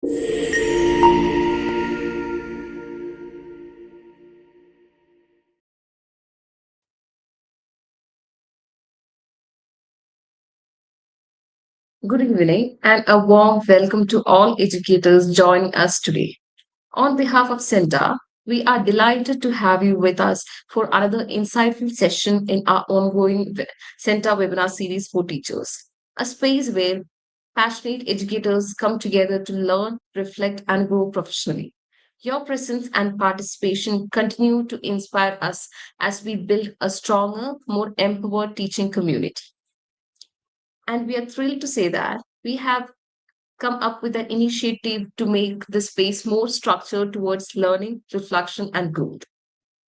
Good evening and a warm welcome to all educators joining us today. On behalf of CENTA, we are delighted to have you with us for another insightful session in our ongoing CENTA webinar series for teachers, a space where passionate educators come together to learn, reflect, and grow professionally. Your presence and participation continue to inspire us as we build a stronger, more empowered teaching community. And we are thrilled to say that we have come up with an initiative to make the space more structured towards learning, reflection, and growth.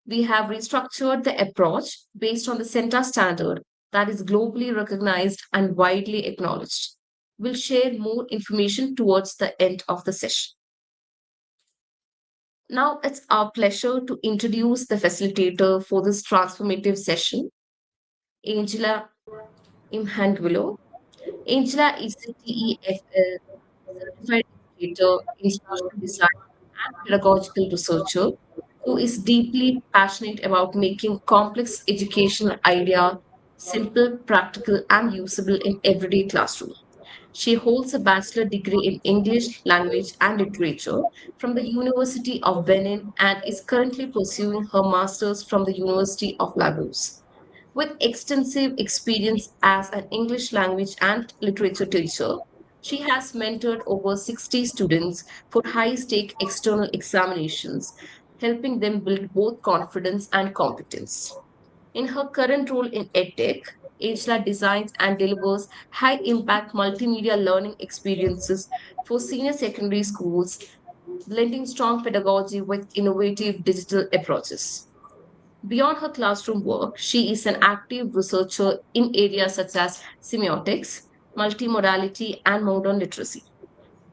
We have restructured the approach based on the CENTA standard that is globally recognized and widely acknowledged. We'll share more information towards the end of the session. Now it's our pleasure to introduce the facilitator for this transformative session, Angela Imhangulo. Angela is a TEFL certified educator, instructional designer, and pedagogical researcher who is deeply passionate about making complex educational idea simple, practical, and usable in everyday classroom. She holds a bachelor degree in English language and literature from the University of Benin and is currently pursuing her master's from the University of Lagos. With extensive experience as an English language and literature teacher, she has mentored over 60 students for high stake external examinations, helping them build both confidence and competence. In her current role in EdTech, Angela designs and delivers high impact multimedia learning experiences for senior secondary schools, blending strong pedagogy with innovative digital approaches. Beyond her classroom work, she is an active researcher in areas such as semiotics, multimodality, and modern literacy.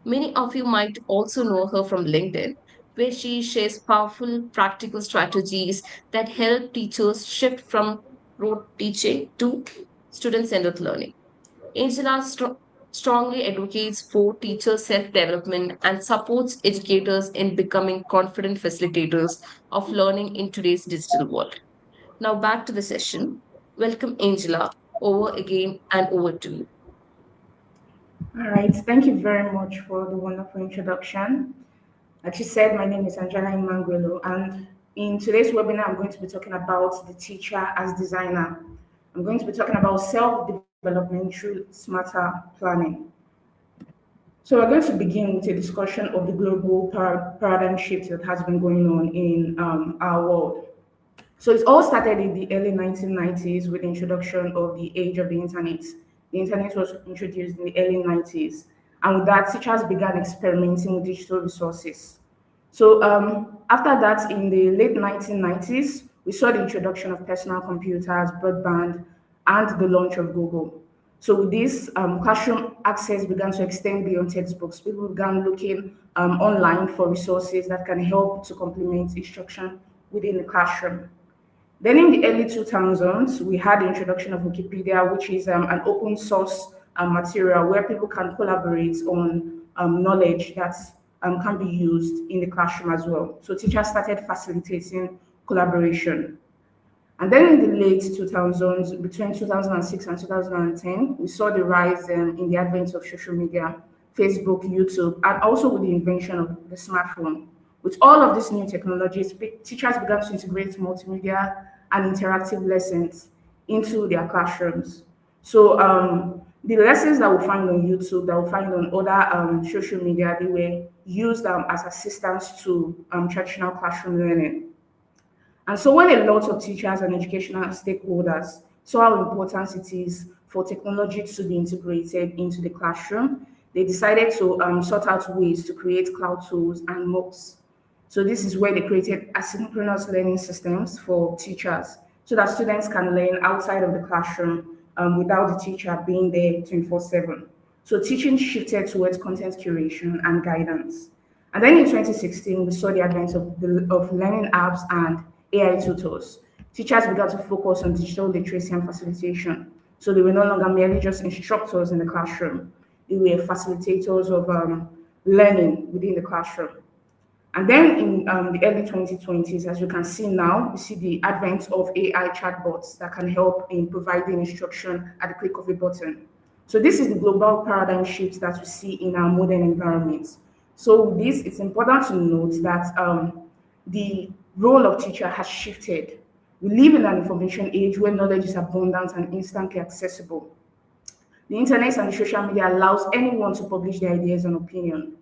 Many of you might also know her from LinkedIn, where she shares powerful practical strategies that help teachers shift from rote teaching to student centered learning. Angela strongly advocates for teacher self development and supports educators in becoming confident facilitators of learning in today's digital world. Now back to the session. Welcome, Angela. Over again and over to you. All right, thank you very much for the wonderful introduction. Like you said, my name is Angela Imangwelo, and in today's webinar, I'm going to be talking about the teacher as designer. I'm going to be talking about self-development through smarter planning. So we're going to begin with a discussion of the global paradigm shift that has been going on in our world. So it all started in the early 1990s with the introduction of the age of the internet. The internet was introduced in the early 90s, and with that, teachers began experimenting with digital resources. So after that, in the late 1990s, we saw the introduction of personal computers, broadband, and the launch of Google. So with this, classroom access began to extend beyond textbooks. People began looking online for resources that can help to complement instruction within the classroom. Then in the early 2000s, we had the introduction of Wikipedia, which is an open source material where people can collaborate on knowledge that can be used in the classroom as well. So teachers started facilitating collaboration. And then in the late 2000s, between 2006 and 2010, we saw the rise in the advent of social media, Facebook, YouTube, and also with the invention of the smartphone. With all of these new technologies, teachers began to integrate multimedia and interactive lessons into their classrooms. So the lessons that we find on YouTube, that we find on other social media, they were used as assistants to traditional classroom learning. And so when a lot of teachers and educational stakeholders saw how important it is for technology to be integrated into the classroom, they decided to sort out ways to create cloud tools and MOOCs. So this is where they created asynchronous learning systems for teachers so that students can learn outside of the classroom without the teacher being there 24/7. So teaching shifted towards content curation and guidance. And then in 2016, we saw the advent of learning apps and AI tutors. Teachers began to focus on digital literacy and facilitation. So they were no longer merely just instructors in the classroom. They were facilitators of learning within the classroom. And then in the early 2020s, as you can see now, we see the advent of AI chatbots that can help in providing instruction at the click of a button. So this is the global paradigm shift that we see in our modern environments. So with this, it's important to note that the role of teacher has shifted. We live in an information age where knowledge is abundant and instantly accessible. The internet and the social media allows anyone to publish their ideas and opinion.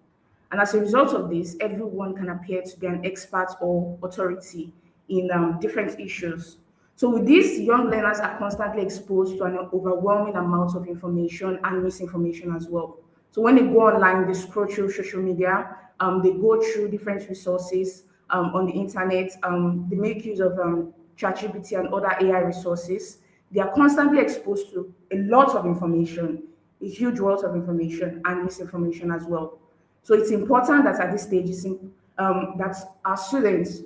And as a result of this, everyone can appear to be an expert or authority in different issues. So with this, young learners are constantly exposed to an overwhelming amount of information and misinformation as well. So when they go online, they scroll through social media, they go through different resources on the internet, they make use of ChatGPT and other AI resources. They are constantly exposed to a lot of information, a huge wealth of information and misinformation as well. So it's important that at this stage, that our students,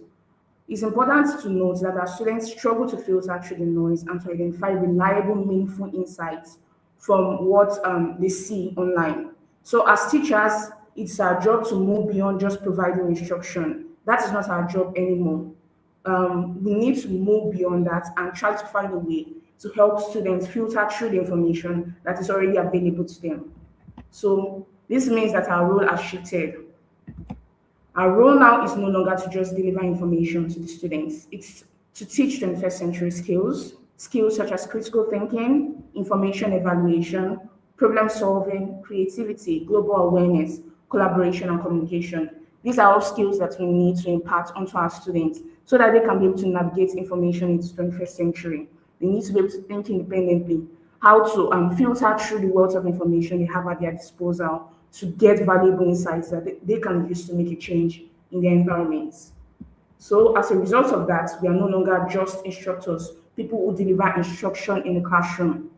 it's important to note that our students struggle to filter through the noise and to identify reliable, meaningful insights from what they see online. So as teachers, it's our job to move beyond just providing instruction. That is not our job anymore. We need to move beyond that and try to find a way to help students filter through the information that is already available to them. So this means that our role has shifted. Our role now is no longer to just deliver information to the students. It's to teach 21st century skills, skills such as critical thinking, information evaluation, problem solving, creativity, global awareness, collaboration, and communication. These are all skills that we need to impart onto our students so that they can be able to navigate information in the 21st century. They need to be able to think independently, how to filter through the wealth of information they have at their disposal to get valuable insights that they can use to make a change in their environments. So as a result of that, we are no longer just instructors, people who deliver instruction in the classroom.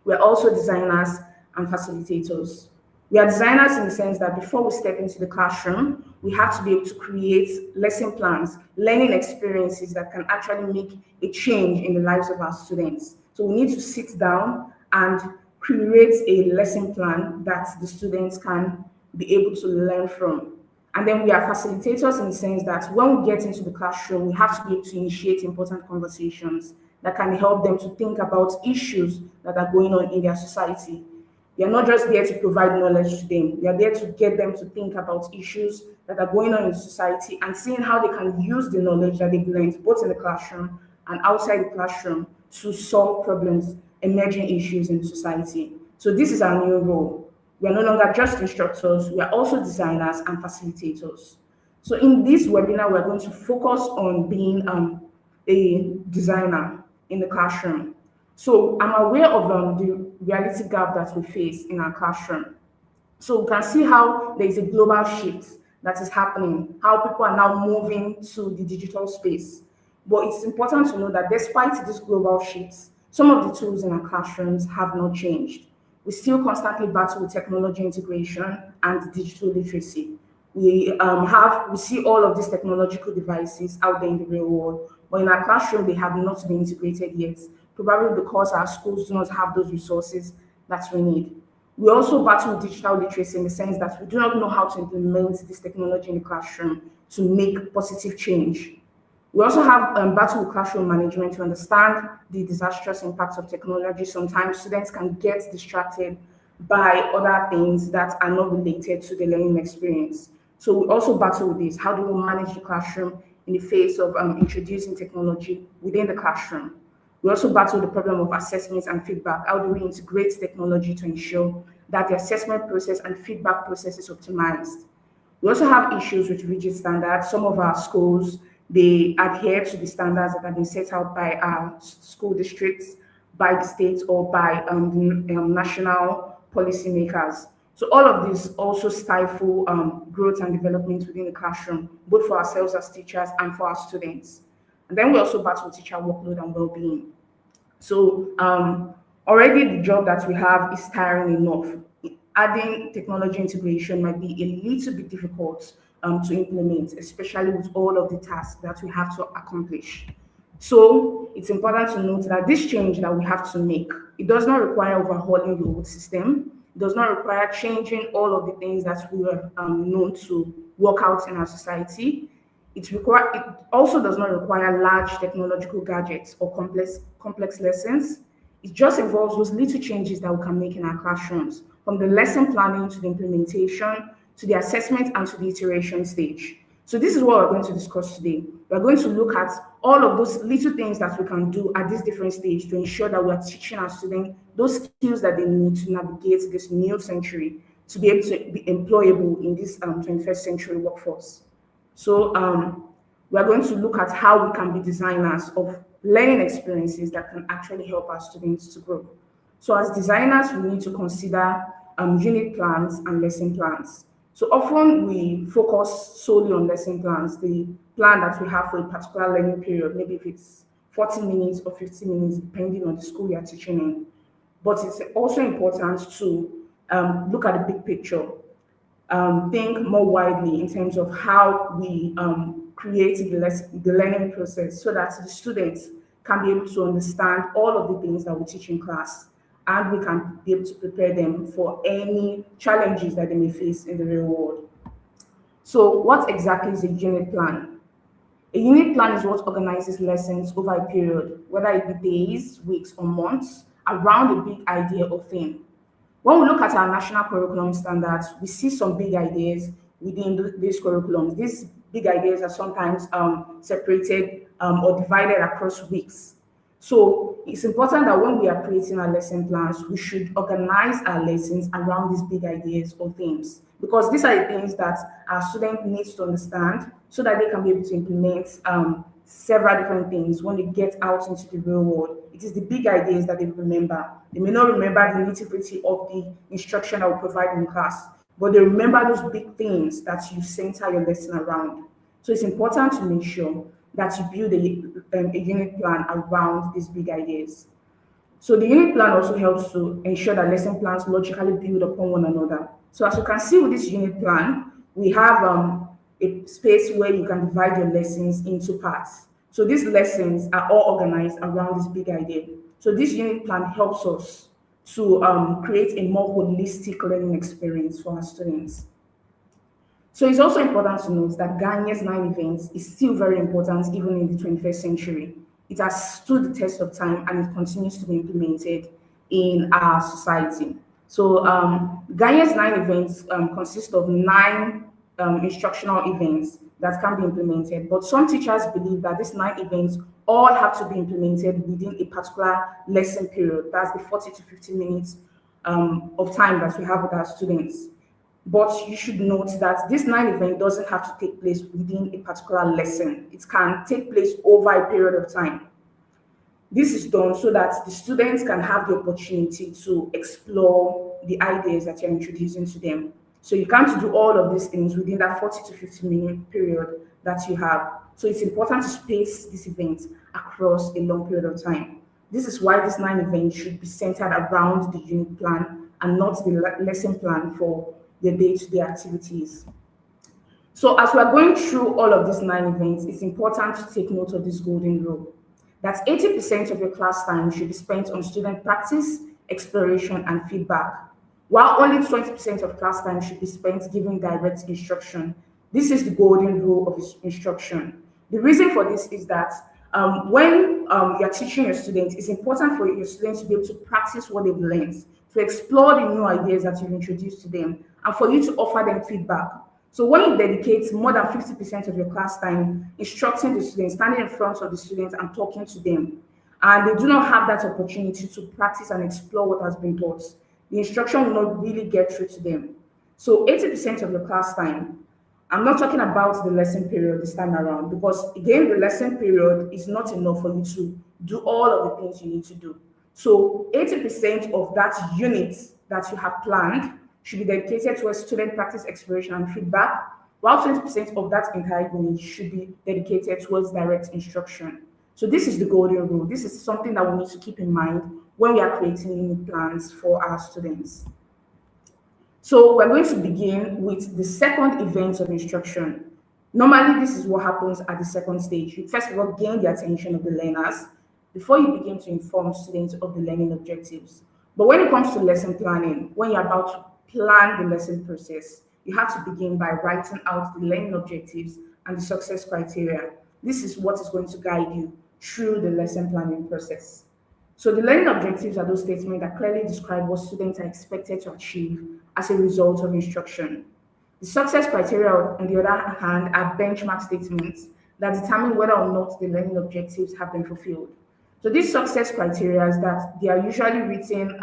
We're also designers and facilitators. We are designers in the sense that before we step into the classroom, we have to be able to create lesson plans, learning experiences that can actually make a change in the lives of our students. So we need to sit down and create a lesson plan that the students can be able to learn from. And then we are facilitators in the sense that when we get into the classroom, we have to be able to initiate important conversations that can help them to think about issues that are going on in their society. We are not just there to provide knowledge to them. We are there to get them to think about issues that are going on in society and seeing how they can use the knowledge that they've learned both in the classroom and outside the classroom to solve problems, emerging issues in society. So this is our new role. We are no longer just instructors, we are also designers and facilitators. So in this webinar, we're going to focus on being a designer in the classroom. So I'm aware of the reality gap that we face in our classroom. So we can see how there is a global shift that is happening, how people are now moving to the digital space. But it's important to know that despite this global shift, some of the tools in our classrooms have not changed. We still constantly battle with technology integration and digital literacy. We see all of these technological devices out there in the real world, but in our classroom they have not been integrated yet, probably because our schools do not have those resources that we need. We also battle with digital literacy in the sense that we do not know how to implement this technology in the classroom to make positive change. We also have battle with classroom management to understand the disastrous impacts of technology. Sometimes students can get distracted by other things that are not related to the learning experience. So we also battle with this. How do we manage the classroom in the face of introducing technology within the classroom? We also battle the problem of assessments and feedback. How do we integrate technology to ensure that the assessment process and feedback process is optimized? We also have issues with rigid standards. Some of our schools, they adhere to the standards that have been set out by our school districts, by the state, or by the national policymakers. So all of this also stifle growth and development within the classroom, both for ourselves as teachers and for our students. And then we also battle teacher workload and well-being. So already the job that we have is tiring enough. Adding technology integration might be a little bit difficult to implement, especially with all of the tasks that we have to accomplish. So it's important to note that this change that we have to make, it does not require overhauling the old system. does not require changing all of the things that we are known to work out in our society. It also does not require large technological gadgets or complex lessons. It just involves those little changes that we can make in our classrooms, from the lesson planning to the implementation to the assessment and to the iteration stage. So this is what we're going to discuss today. We're going to look at all of those little things that we can do at this different stage to ensure that we are teaching our students those skills that they need to navigate this new century to be able to be employable in this 21st century workforce. So we're going to look at how we can be designers of learning experiences that can actually help our students to grow. So as designers, we need to consider unit plans and lesson plans. So often we focus solely on lesson plans, the plan that we have for a particular learning period, maybe if it's 40 minutes or 50 minutes, depending on the school we are teaching in. But it's also important to look at the big picture, think more widely in terms of how we create the learning process so that the students can be able to understand all of the things that we teach in class, and we can be able to prepare them for any challenges that they may face in the real world. So what exactly is a unit plan? A unit plan is what organizes lessons over a period, whether it be days, weeks, or months, around a big idea or theme. When we look at our national curriculum standards, we see some big ideas within these curriculums. These big ideas are sometimes separated or divided across weeks. So it's important that when we are creating our lesson plans, we should organize our lessons around these big ideas or themes, because these are the things that our student needs to understand so that they can be able to implement several different things when they get out into the real world. It is the big ideas that they remember. They may not remember the nitty-gritty of the instruction that we provide in class, but they remember those big things that you center your lesson around. So it's important to make sure that you build a unit plan around these big ideas. So the unit plan also helps to ensure that lesson plans logically build upon one another. So as you can see with this unit plan, we have a space where you can divide your lessons into parts. So these lessons are all organized around this big idea. So this unit plan helps us to create a more holistic learning experience for our students. So it's also important to note that Gagne's 9 events is still very important even in the 21st century. It has stood the test of time and it continues to be implemented in our society. So Gagne's 9 events consist of 9 instructional events that can be implemented. But some teachers believe that these 9 events all have to be implemented within a particular lesson period. That's the 40 to 50 minutes of time that we have with our students. But you should note that this 9 event doesn't have to take place within a particular lesson. It can take place over a period of time. This is done so that the students can have the opportunity to explore the ideas that you're introducing to them. So you can't do all of these things within that 40 to 50-minute period that you have. So it's important to space this event across a long period of time. This is why this 9 events should be centered around the unit plan and not the lesson plan for the day-to-day activities. So as we're going through all of these 9 events, it's important to take note of this golden rule that 80% of your class time should be spent on student practice, exploration, and feedback, while only 20% of class time should be spent giving direct instruction. This is the golden rule of instruction. The reason for this is that when you're teaching your students, it's important for your students to be able to practice what they've learned, to explore the new ideas that you've introduced to them, and for you to offer them feedback. So when you dedicate more than 50% of your class time instructing the students, standing in front of the students and talking to them, and they do not have that opportunity to practice and explore what has been taught, the instruction will not really get through to them. So 80% of your class time, I'm not talking about the lesson period this time around, because again, the lesson period is not enough for you to do all of the things you need to do. So 80% of that unit that you have planned should be dedicated towards student practice, exploration, and feedback, while 20% of that entire unit should be dedicated towards direct instruction. So this is the golden rule. This is something that we need to keep in mind when we are creating unit plans for our students. So we're going to begin with the second event of instruction. Normally, this is what happens at the second stage. You first of all gain the attention of the learners before you begin to inform students of the learning objectives. But when it comes to lesson planning, when you're about to plan the lesson process, you have to begin by writing out the learning objectives and the success criteria. This is what is going to guide you through the lesson planning process. So the learning objectives are those statements that clearly describe what students are expected to achieve as a result of instruction. The success criteria, on the other hand, are benchmark statements that determine whether or not the learning objectives have been fulfilled. So these success criteria is that they are usually written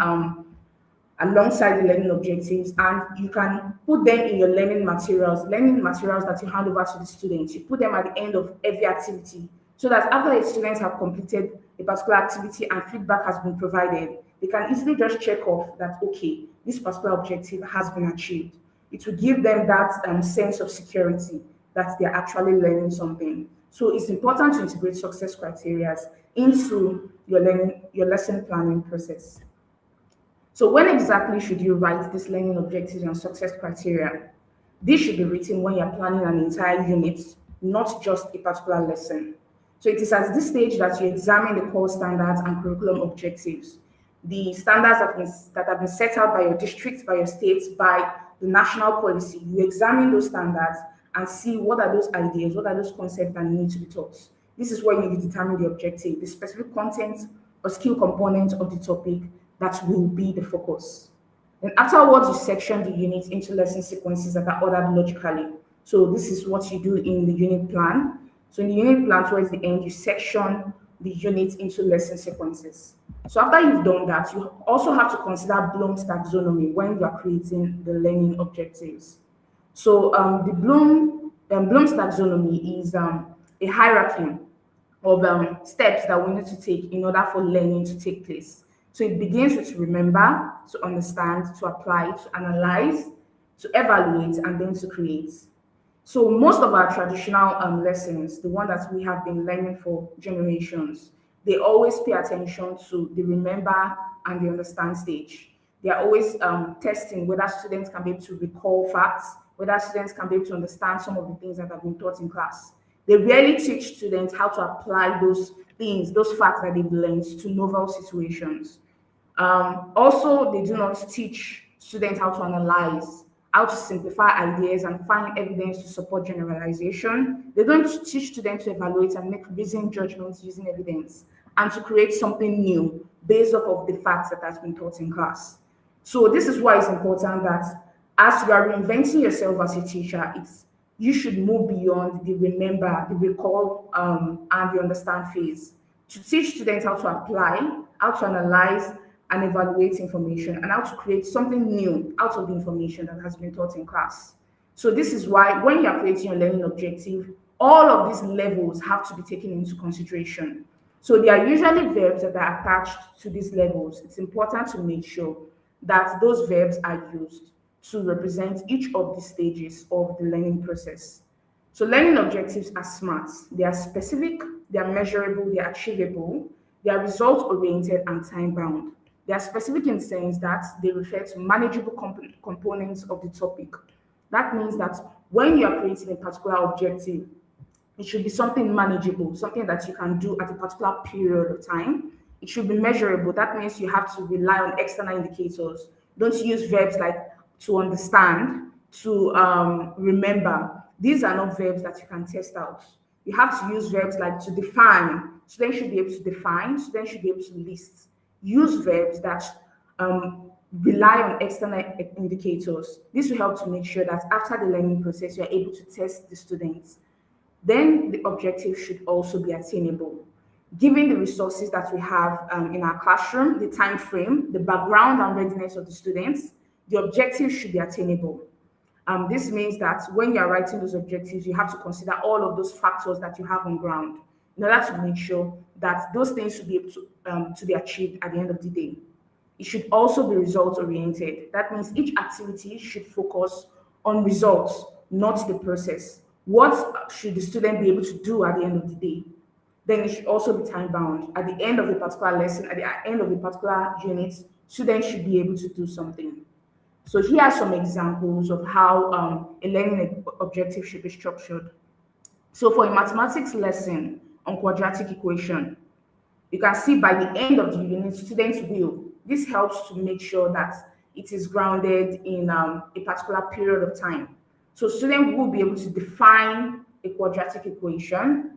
alongside the learning objectives, and you can put them in your learning materials that you hand over to the students. You put them at the end of every activity so that after the students have completed a particular activity and feedback has been provided, they can easily just check off that, okay, this particular objective has been achieved. It will give them that sense of security that they're actually learning something. So it's important to integrate success criteria into your lesson planning process. So when exactly should you write these learning objectives and success criteria? This should be written when you're planning an entire unit, not just a particular lesson. So it is at this stage that you examine the core standards and curriculum objectives. The standards that have been set out by your district, by your state, by the national policy. You examine those standards and see what are those ideas, what are those concepts that need to be taught. This is where you determine the objective, the specific content or skill component of the topic that will be the focus. Then afterwards, you section the unit into lesson sequences that are ordered logically. So this is what you do in the unit plan. So in the unit plan, towards the end, you section the unit into lesson sequences. So after you've done that, you also have to consider Bloom's taxonomy when you are creating the learning objectives. So Bloom's taxonomy is a hierarchy of steps that we need to take in order for learning to take place. So it begins with remember, to understand, to apply, to analyze, to evaluate, and then to create. So most of our traditional lessons, the one that we have been learning for generations, they always pay attention to the remember and the understand stage. They are always testing whether students can be able to recall facts, whether students can be able to understand some of the things that have been taught in class. They rarely teach students how to apply those things, those facts that they've learned to novel situations. Also, they do not teach students how to analyze, how to simplify ideas and find evidence to support generalization. They don't teach students to evaluate and make reasoned judgments using evidence and to create something new based off of the facts that has been taught in class. So this is why it's important that as you are reinventing yourself as a teacher, you should move beyond the remember, the recall, and the understand phase to teach students how to apply, how to analyze and evaluate information, and how to create something new out of the information that has been taught in class. So this is why when you are creating your learning objective, all of these levels have to be taken into consideration. So there are usually verbs that are attached to these levels. It's important to make sure that those verbs are used to represent each of the stages of the learning process. So learning objectives are SMART. They are specific, they are measurable, they are achievable, they are result-oriented and time-bound. They are specific in the sense that they refer to manageable components of the topic. That means that when you are creating a particular objective, it should be something manageable, something that you can do at a particular period of time. It should be measurable. That means you have to rely on external indicators. Don't use verbs like to understand, to remember. These are not verbs that you can test out. You have to use verbs like to define. Students should be able to define. Students should be able to list. Use verbs that rely on external indicators. This will help to make sure that after the learning process, you are able to test the students. Then the objective should also be attainable. Given the resources that we have in our classroom, the time frame, the background and readiness of the students, the objective should be attainable. This means that when you're writing those objectives, you have to consider all of those factors that you have on ground in order to make sure that those things should be able to be achieved at the end of the day. It should also be result oriented. That means each activity should focus on results, not the process. What should the student be able to do at the end of the day? Then it should also be time bound. At the end of a particular lesson, at the end of a particular unit, students should be able to do something. So here are some examples of how a learning objective should be structured. So for a mathematics lesson on quadratic equation, You can see by the end of the unit, students will. This helps to make sure that it is grounded in a particular period of time. So students will be able to define a quadratic equation.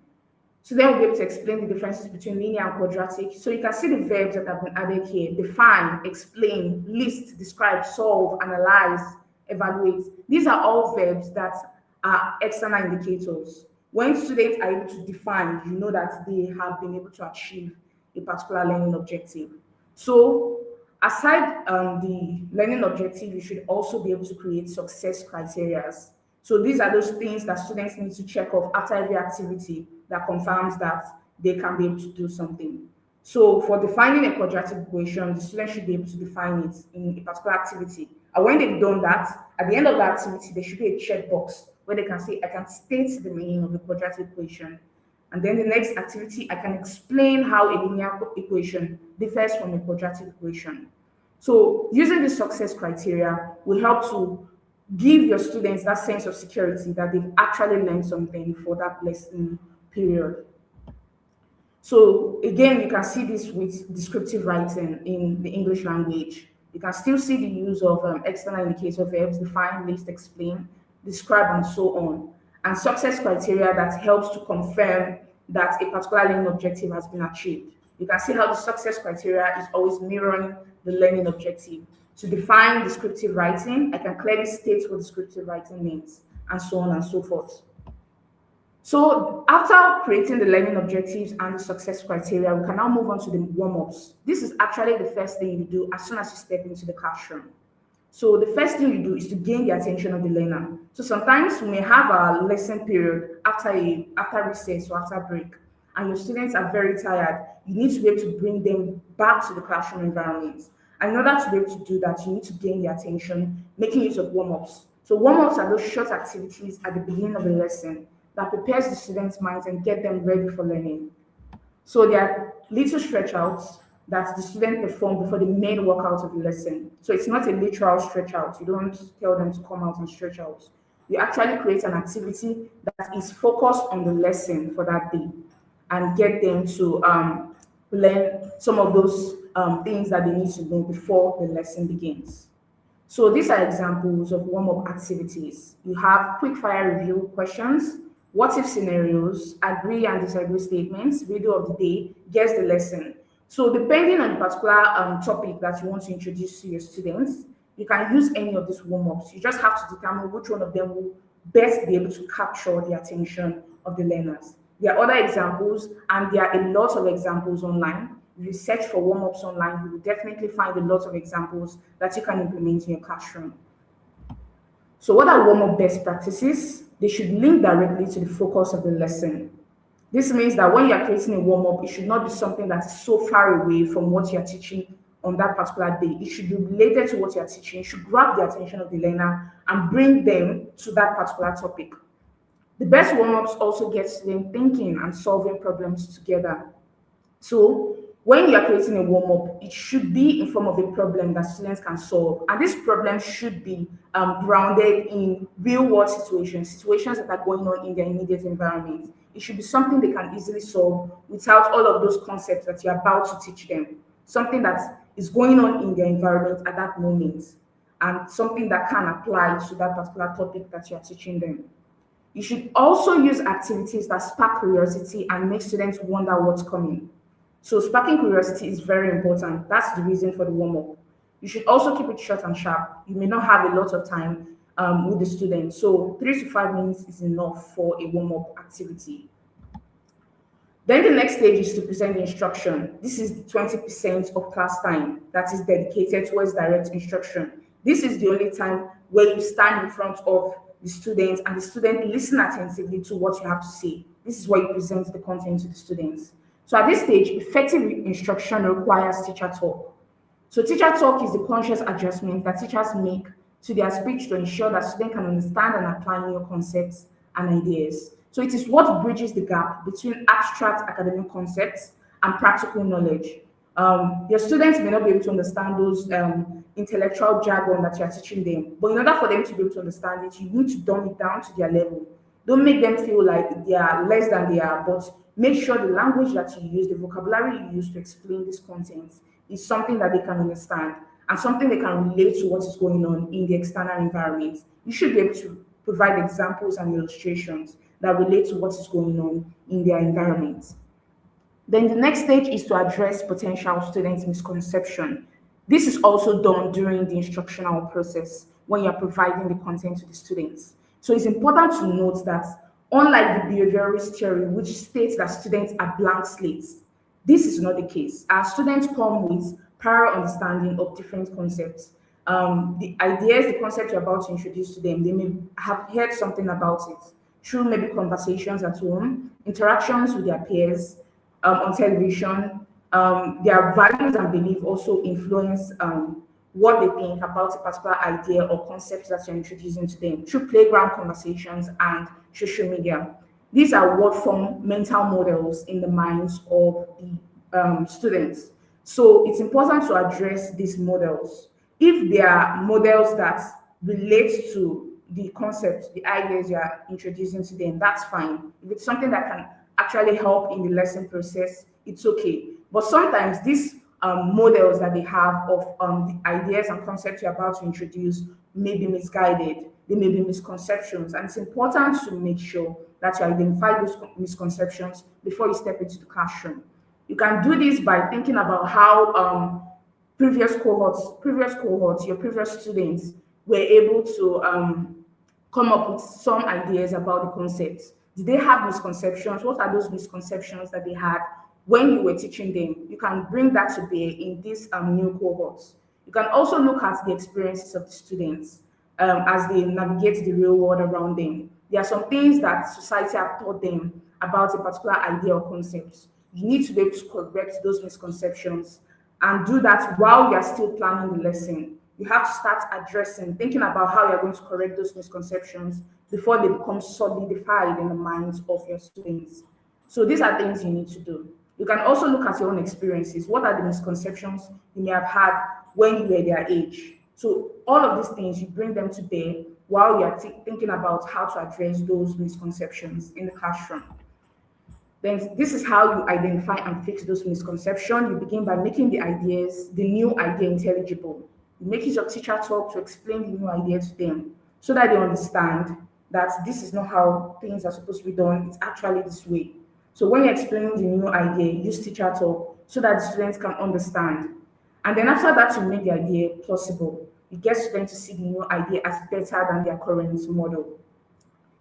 So then we'll be able to explain the differences between linear and quadratic. So you can see the verbs that have been added here: define, explain, list, describe, solve, analyze, evaluate. These are all verbs that are external indicators. When students are able to define, you know that they have been able to achieve a particular learning objective. So aside the learning objective, you should also be able to create success criteria. So these are those things that students need to check off after every activity that confirms that they can be able to do something. So for defining a quadratic equation, the student should be able to define it in a particular activity. And when they've done that, at the end of the activity, there should be a checkbox where they can say, I can state the meaning of the quadratic equation. And then the next activity, I can explain how a linear equation differs from a quadratic equation. So using the success criteria will help to give your students that sense of security that they've actually learned something for that lesson period. So again, you can see this with descriptive writing in the English language. You can still see the use of external indicator verbs: define, list, explain, describe, and so on. And success criteria that helps to confirm that a particular learning objective has been achieved. You can see how the success criteria is always mirroring the learning objective. To define descriptive writing, I can clearly state what descriptive writing means, and so on and so forth. So after creating the learning objectives and the success criteria, we can now move on to the warm-ups. This is actually the first thing you do as soon as you step into the classroom. So the first thing you do is to gain the attention of the learner. So sometimes we may have a lesson period after recess or after break, and your students are very tired. You need to be able to bring them back to the classroom environment. And in order to be able to do that, you need to gain their attention, making use of warm-ups. So warm-ups are those short activities at the beginning of the lesson that prepares the students' minds and get them ready for learning. So there are little stretch outs that the student perform before the main workout of the lesson. So it's not a literal stretch out. You don't tell them to come out and stretch out. You actually create an activity that is focused on the lesson for that day and get them to learn some of those things that they need to know before the lesson begins. So these are examples of warm-up activities. You have quick fire review questions, what if scenarios, agree and disagree statements, video of the day, guess the lesson. So depending on the particular topic that you want to introduce to your students, you can use any of these warm-ups. You just have to determine which one of them will best be able to capture the attention of the learners. There are other examples, and there are a lot of examples online. If you search for warm-ups online, you will definitely find a lot of examples that you can implement in your classroom. So what are warm-up best practices? They should link directly to the focus of the lesson. This means that when you are creating a warm-up, it should not be something that is so far away from what you are teaching on that particular day. It should be related to what you are teaching. It should grab the attention of the learner and bring them to that particular topic. The best warm-ups also gets them thinking and solving problems together. So when you are creating a warm-up, it should be in form of a problem that students can solve. And this problem should be grounded in real-world situations that are going on in their immediate environment. It should be something they can easily solve without all of those concepts that you're about to teach them. Something that is going on in their environment at that moment, and something that can apply to that particular topic that you're teaching them. You should also use activities that spark curiosity and make students wonder what's coming. So sparking curiosity is very important. That's the reason for the warm-up. You should also keep it short and sharp. You may not have a lot of time with the students. So 3 to 5 minutes is enough for a warm-up activity. Then the next stage is to present the instruction. This is the 20% of class time that is dedicated towards direct instruction. This is the only time where you stand in front of the students and the student listen attentively to what you have to say. This is where you present the content to the students. So at this stage, effective instruction requires teacher talk. So teacher talk is the conscious adjustment that teachers make to their speech to ensure that students can understand and apply new concepts and ideas. So it is what bridges the gap between abstract academic concepts and practical knowledge. Your students may not be able to understand those intellectual jargon that you're teaching them, but in order for them to be able to understand it, you need to dumb it down to their level. Don't make them feel like they are less than they are, but Make sure the language that you use, the vocabulary you use to explain this content is something that they can understand and something they can relate to what is going on in the external environment. You should be able to provide examples and illustrations that relate to what is going on in their environment. Then the next stage is to address potential students' misconception. This is also done during the instructional process when you're providing the content to the students. So it's important to note that unlike the behaviorist theory, which states that students are blank slates, this is not the case. Our students come with prior understanding of different concepts. The ideas, the concepts you're about to introduce to them, they may have heard something about it through maybe conversations at home, interactions with their peers, on television. Their values and belief also influence what they think about a particular idea or concept that you're introducing to them through playground conversations and social media. These are what form mental models in the minds of the students. So it's important to address these models. If they are models that relate to the concept, the ideas you are introducing to them, that's fine. If it's something that can actually help in the lesson process, it's okay. But sometimes these models that they have of the ideas and concepts you're about to introduce may be misguided, they may be misconceptions, and it's important to make sure that you identify those misconceptions before you step into the classroom. You can do this by thinking about how your previous students were able to come up with some ideas about the concepts. Did they have misconceptions? What are those misconceptions that they had when you were teaching them? You can bring that to bear in these new cohorts. You can also look at the experiences of the students as they navigate the real world around them. There are some things that society have taught them about a particular idea or concept. You need to be able to correct those misconceptions and do that while you're still planning the lesson. You have to start addressing, thinking about how you're going to correct those misconceptions before they become solidified in the minds of your students. So these are things you need to do. You can also look at your own experiences. What are the misconceptions you may have had when you were their age? So all of these things, you bring them to bear while you're thinking about how to address those misconceptions in the classroom. Then this is how you identify and fix those misconceptions. You begin by making the new idea intelligible. You make use of teacher talk to explain the new idea to them so that they understand that this is not how things are supposed to be done. It's actually this way. So when you're explaining the new idea, use teacher talk so that the students can understand. And then after that, you make the idea plausible. You get students to see the new idea as better than their current model.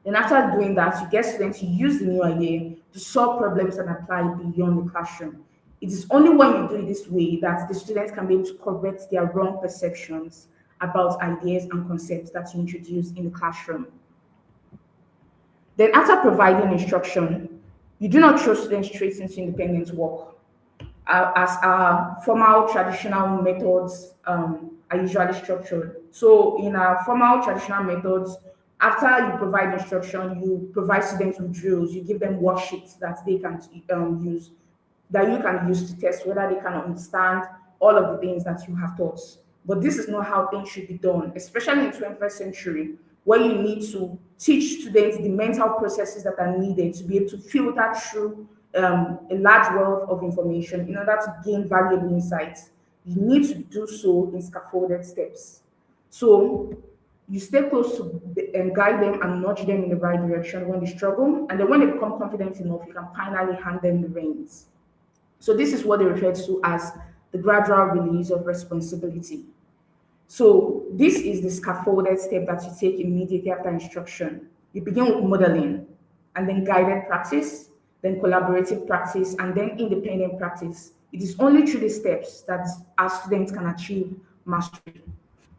Then after doing that, you get students to use the new idea to solve problems and apply beyond the classroom. It is only when you do it this way that the students can be able to correct their wrong perceptions about ideas and concepts that you introduce in the classroom. Then after providing instruction, you do not throw students straight into independent work. As our formal traditional methods are usually structured. So in our formal traditional methods, after you provide instruction, you provide students with drills, you give them worksheets that they can use, that you can use to test whether they can understand all of the things that you have taught. But this is not how things should be done, especially in 21st century, where you need to teach students the mental processes that are needed to be able to filter through a large wealth of information in order to gain valuable insights. You need to do so in scaffolded steps. So you stay close to and guide them and nudge them in the right direction when they struggle. And then when they become confident enough, you can finally hand them the reins. So this is what they refer to as the gradual release of responsibility. So this is the scaffolded step that you take immediately after instruction. You begin with modeling, and then guided practice, then collaborative practice, and then independent practice. It is only through these steps that our students can achieve mastery.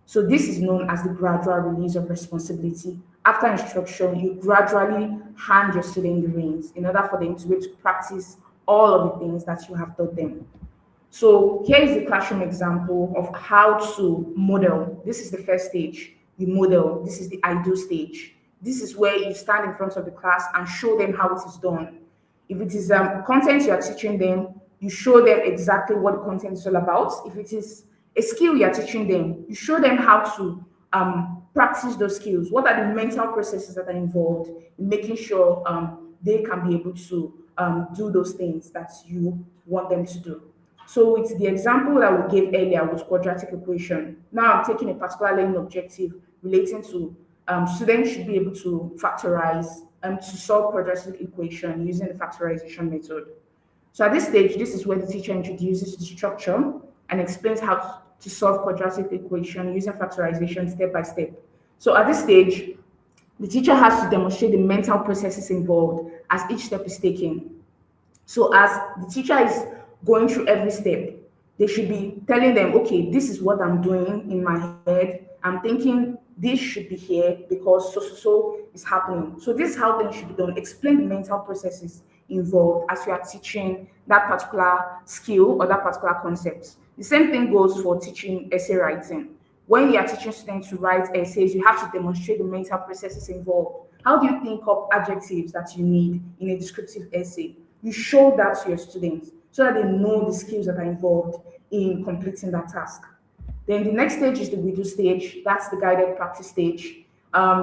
So this is known as the gradual release of responsibility. After instruction, you gradually hand your student the reins in order for them to be able to practice all of the things that you have taught them. So here is the classroom example of how to model. This is the first stage. You model. This is the I do stage. This is where you stand in front of the class and show them how it is done. If it is content you are teaching them, you show them exactly what the content is all about. If it is a skill you are teaching them, you show them how to practice those skills. What are the mental processes that are involved in making sure they can be able to do those things that you want them to do. So with the example that we gave earlier with quadratic equation, now I'm taking a particular learning objective relating to students should be able to factorize to solve quadratic equation using the factorization method. So at this stage, this is where the teacher introduces the structure and explains how to solve quadratic equation using factorization step by step. So at this stage, the teacher has to demonstrate the mental processes involved as each step is taken. So as the teacher is going through every step, they should be telling them, okay, this is what I'm doing in my head. I'm thinking this should be here because so is happening. So this is how things should be done. Explain the mental processes involved as you are teaching that particular skill or that particular concept. The same thing goes for teaching essay writing. When you are teaching students to write essays, you have to demonstrate the mental processes involved. How do you think of adjectives that you need in a descriptive essay? You show that to your students so that they know the skills that are involved in completing that task. Then the next stage is the we do stage. That's the guided practice stage.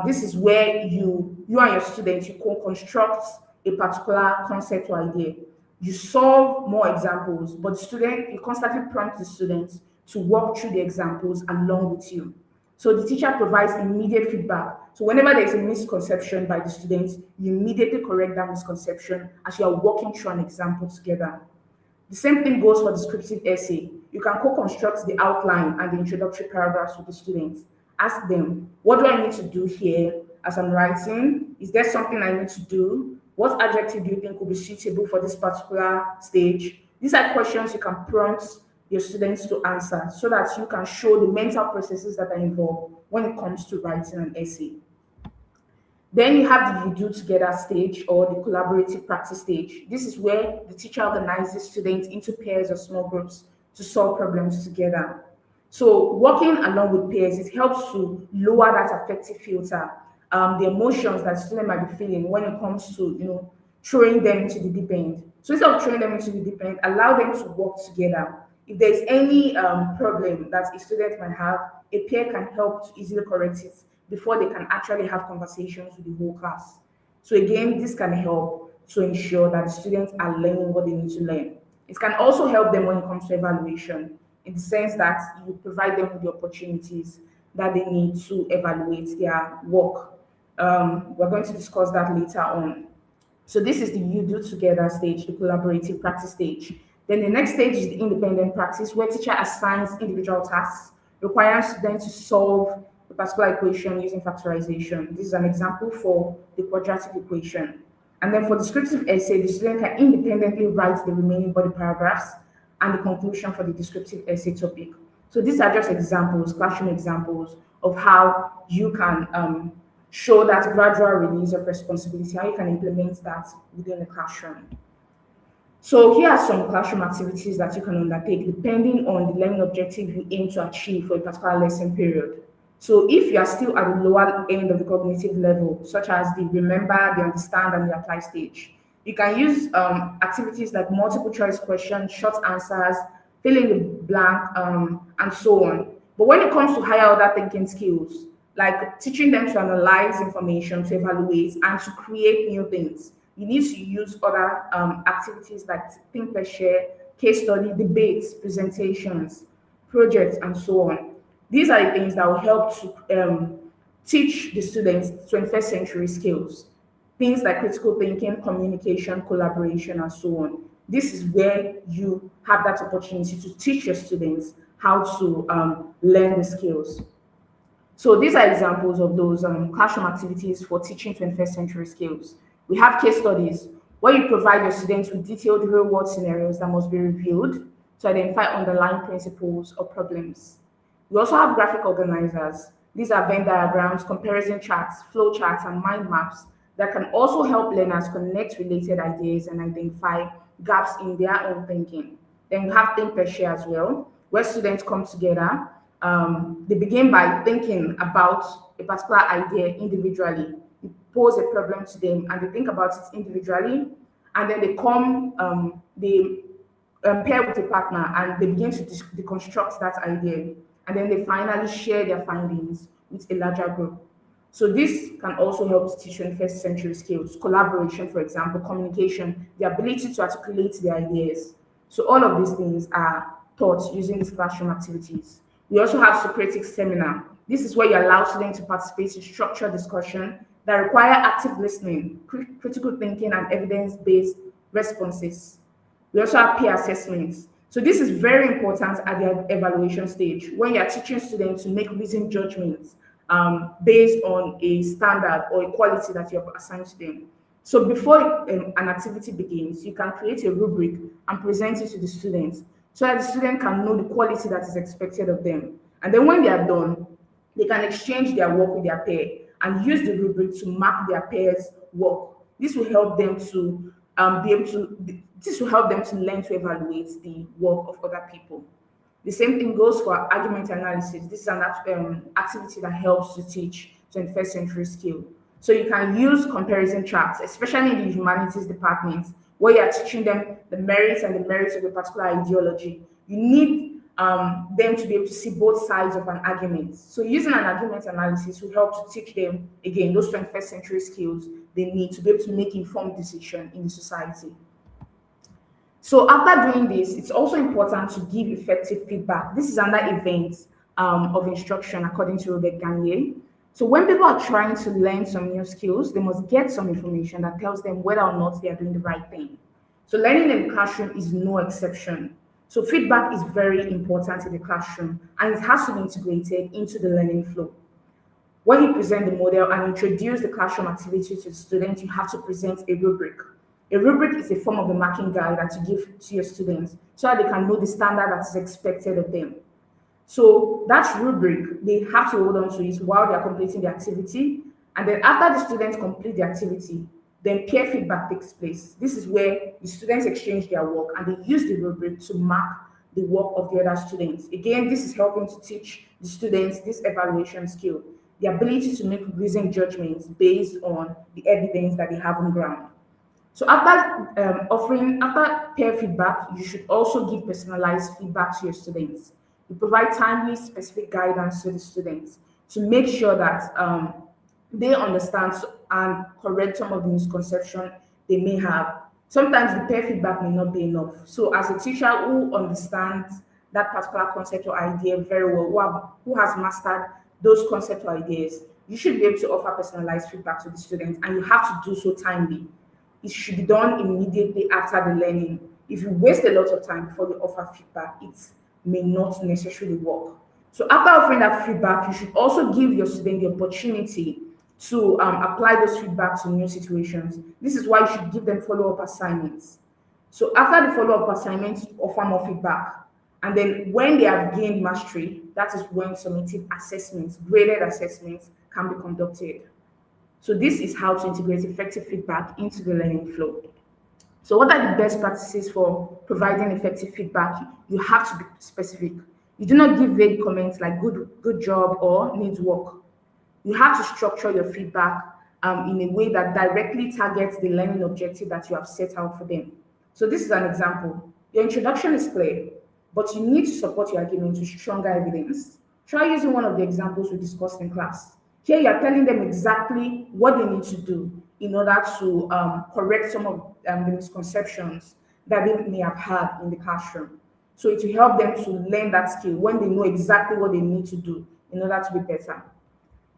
This is where you and your students you co-construct a particular concept or idea. You solve more examples, but the student you constantly prompt the students to walk through the examples along with you. So the teacher provides immediate feedback. So whenever there is a misconception by the students, you immediately correct that misconception as you are walking through an example together. The same thing goes for descriptive essay. You can co-construct the outline and the introductory paragraphs with the students. Ask them, what do I need to do here as I'm writing? Is there something I need to do? What adjective do you think will be suitable for this particular stage? These are questions you can prompt your students to answer so that you can show the mental processes that are involved when it comes to writing an essay. Then you have the you do together stage or the collaborative practice stage. This is where the teacher organizes students into pairs or small groups to solve problems together. So working along with peers, it helps to lower that affective filter, the emotions that student might be feeling when it comes to throwing them into the deep end. So instead of throwing them into the deep end, allow them to work together. If there's any problem that a student might have, a peer can help to easily correct it before they can actually have conversations with the whole class. So again, this can help to ensure that the students are learning what they need to learn. It can also help them when it comes to evaluation, in the sense that you provide them with the opportunities that they need to evaluate their work. We're going to discuss that later on. So this is the you do together stage, the collaborative practice stage. Then the next stage is the independent practice, where teacher assigns individual tasks, requiring students to solve a particular equation using factorization. This is an example for the quadratic equation. And then for descriptive essay, the student can independently write the remaining body paragraphs and the conclusion for the descriptive essay topic. So these are just examples, classroom examples of how you can show that gradual release of responsibility, how you can implement that within the classroom. So here are some classroom activities that you can undertake depending on the learning objective you aim to achieve for a particular lesson period. So if you are still at the lower end of the cognitive level, such as the remember, the understand, and the apply stage, you can use activities like multiple choice questions, short answers, fill in the blank, and so on. But when it comes to higher order thinking skills, like teaching them to analyze information, to evaluate, and to create new things, you need to use other activities like think per share, case study, debates, presentations, projects, and so on. These are the things that will help to teach the students 21st century skills. Things like critical thinking, communication, collaboration, and so on. This is where you have that opportunity to teach your students how to learn the skills. So these are examples of those classroom activities for teaching 21st century skills. We have case studies where you provide your students with detailed real-world scenarios that must be reviewed to identify underlying principles or problems. We also have graphic organizers. These are Venn diagrams, comparison charts, flow charts, and mind maps that can also help learners connect related ideas and identify gaps in their own thinking. Then we have think per share as well, where students come together. They begin by thinking about a particular idea individually. You pose a problem to them and they think about it individually, and then they pair with a partner and they begin to deconstruct that idea. And then they finally share their findings with a larger group. So this can also help to teach 21st century skills, collaboration, for example, communication, the ability to articulate their ideas. So all of these things are taught using these classroom activities. We also have Socratic seminar. This is where you allow students to participate in structured discussion that require active listening, critical thinking, and evidence-based responses. We also have peer assessments. So this is very important at the evaluation stage when you're teaching students to make reasoned judgments based on a standard or a quality that you have assigned to them. So before an activity begins, you can create a rubric and present it to the students so that the student can know the quality that is expected of them. And then when they are done, they can exchange their work with their peer and use the rubric to mark their peers' work. This will help them to be able to. This will help them to learn to evaluate the work of other people. The same thing goes for argument analysis. This is an activity that helps to teach 21st century skill. So you can use comparison charts, especially in the humanities departments, where you're teaching them the merits and the merits of a particular ideology. You need them to be able to see both sides of an argument. So using an argument analysis will help to teach them, again, those 21st century skills they need to be able to make informed decision in the society. So after doing this, it's also important to give effective feedback. This is another event of instruction according to Robert Gagne. So when people are trying to learn some new skills, they must get some information that tells them whether or not they are doing the right thing. So learning in the classroom is no exception. So feedback is very important in the classroom and it has to be integrated into the learning flow. When you present the model and introduce the classroom activity to the student, you have to present a rubric. A rubric is a form of a marking guide that you give to your students so that they can know the standard that is expected of them. So that rubric, they have to hold on to it while they are completing the activity. And then after the students complete the activity, then peer feedback takes place. This is where the students exchange their work and they use the rubric to mark the work of the other students. Again, this is helping to teach the students this evaluation skill, the ability to make reasoned judgments based on the evidence that they have on ground. So after peer feedback, you should also give personalized feedback to your students. You provide timely, specific guidance to the students to make sure that they understand and correct some of the misconceptions they may have. Sometimes the peer feedback may not be enough. So as a teacher who understands that particular concept or idea very well, who has mastered those concept or ideas, you should be able to offer personalized feedback to the students and you have to do so timely. It should be done immediately after the learning. If you waste a lot of time before you offer feedback, it may not necessarily work. So after offering that feedback, you should also give your student the opportunity to apply those feedback to new situations. This is why you should give them follow-up assignments. So after the follow-up assignments, you offer more feedback. And then when they have gained mastery, that is when summative assessments, graded assessments can be conducted. So this is how to integrate effective feedback into the learning flow. So what are the best practices for providing effective feedback? You have to be specific. You do not give vague comments like good job or needs work. You have to structure your feedback in a way that directly targets the learning objective that you have set out for them. So this is an example. Your introduction is clear, but you need to support your argument with stronger evidence. Try using one of the examples we discussed in class. Here you are telling them exactly what they need to do in order to correct some of the misconceptions that they may have had in the classroom. So it will help them to learn that skill when they know exactly what they need to do in order to be better.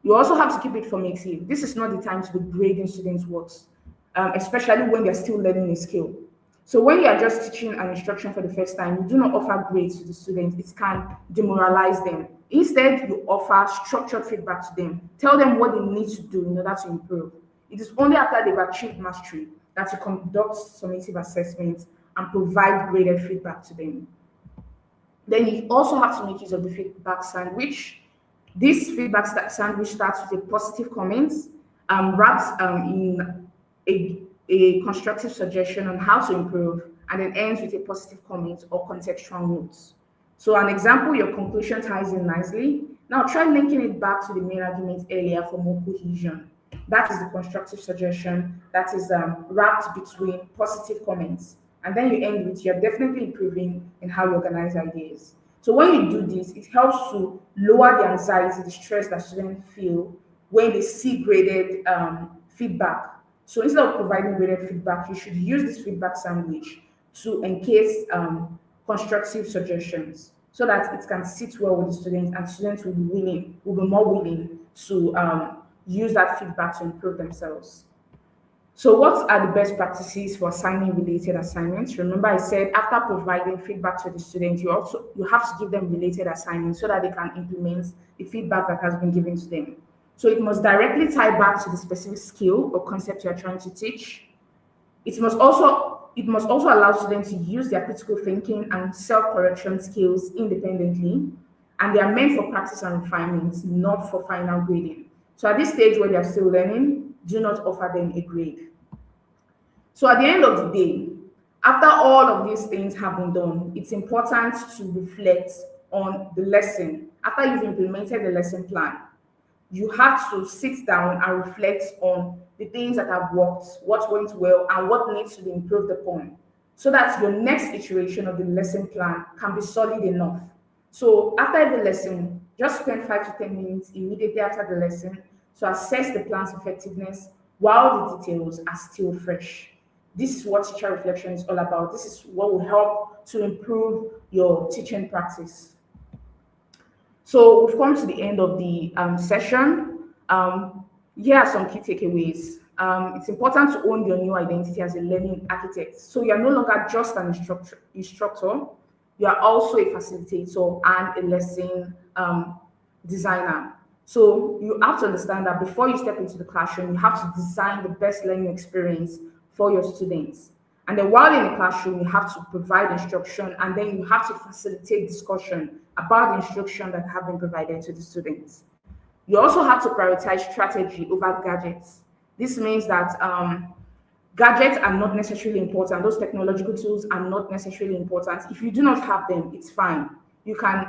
You also have to keep it formative. This is not the time to be grading students' works, especially when they're still learning a skill. So when you are just teaching an instruction for the first time, you do not offer grades to the students. It can demoralize them. Instead, you offer structured feedback to them. Tell them what they need to do in order to improve. It is only after they've achieved mastery that you conduct summative assessments and provide graded feedback to them. Then you also have to make use of the feedback sandwich. This feedback sandwich starts with a positive comment, wraps in a constructive suggestion on how to improve, and then ends with a positive comment or contextual notes. So an example, your conclusion ties in nicely. Now try linking it back to the main argument earlier for more cohesion. That is the constructive suggestion that is wrapped between positive comments. And then you end with you're definitely improving in how you organize ideas. So when you do this, it helps to lower the anxiety, the stress that students feel when they see graded feedback. So instead of providing graded feedback, you should use this feedback sandwich to encase constructive suggestions so that it can sit well with the students, and students will be more willing to use that feedback to improve themselves. So, what are the best practices for assigning related assignments? Remember, I said after providing feedback to the students, you have to give them related assignments so that they can implement the feedback that has been given to them. So it must directly tie back to the specific skill or concept you are trying to teach. It must also allow students to use their critical thinking and self-correction skills independently, and they are meant for practice and refinement, not for final grading. So at this stage where they are still learning, do not offer them a grade. So at the end of the day, after all of these things have been done, it's important to reflect on the lesson. After you've implemented the lesson plan, you have to sit down and reflect on the things that have worked, what went well, and what needs to be improved upon, so that your next iteration of the lesson plan can be solid enough. So after every lesson, just spend 5 to 10 minutes immediately after the lesson to assess the plan's effectiveness while the details are still fresh. This is what teacher reflection is all about. This is what will help to improve your teaching practice. So we've come to the end of the session. Here are some key takeaways. It's important to own your new identity as a learning architect. So you're no longer just an instructor, you are also a facilitator and a lesson designer. So you have to understand that before you step into the classroom, you have to design the best learning experience for your students. And then while in the classroom, you have to provide instruction, and then you have to facilitate discussion about the instruction that have been provided to the students. You also have to prioritize strategy over gadgets. This means that gadgets are not necessarily important. Those technological tools are not necessarily important. If you do not have them, it's fine. You can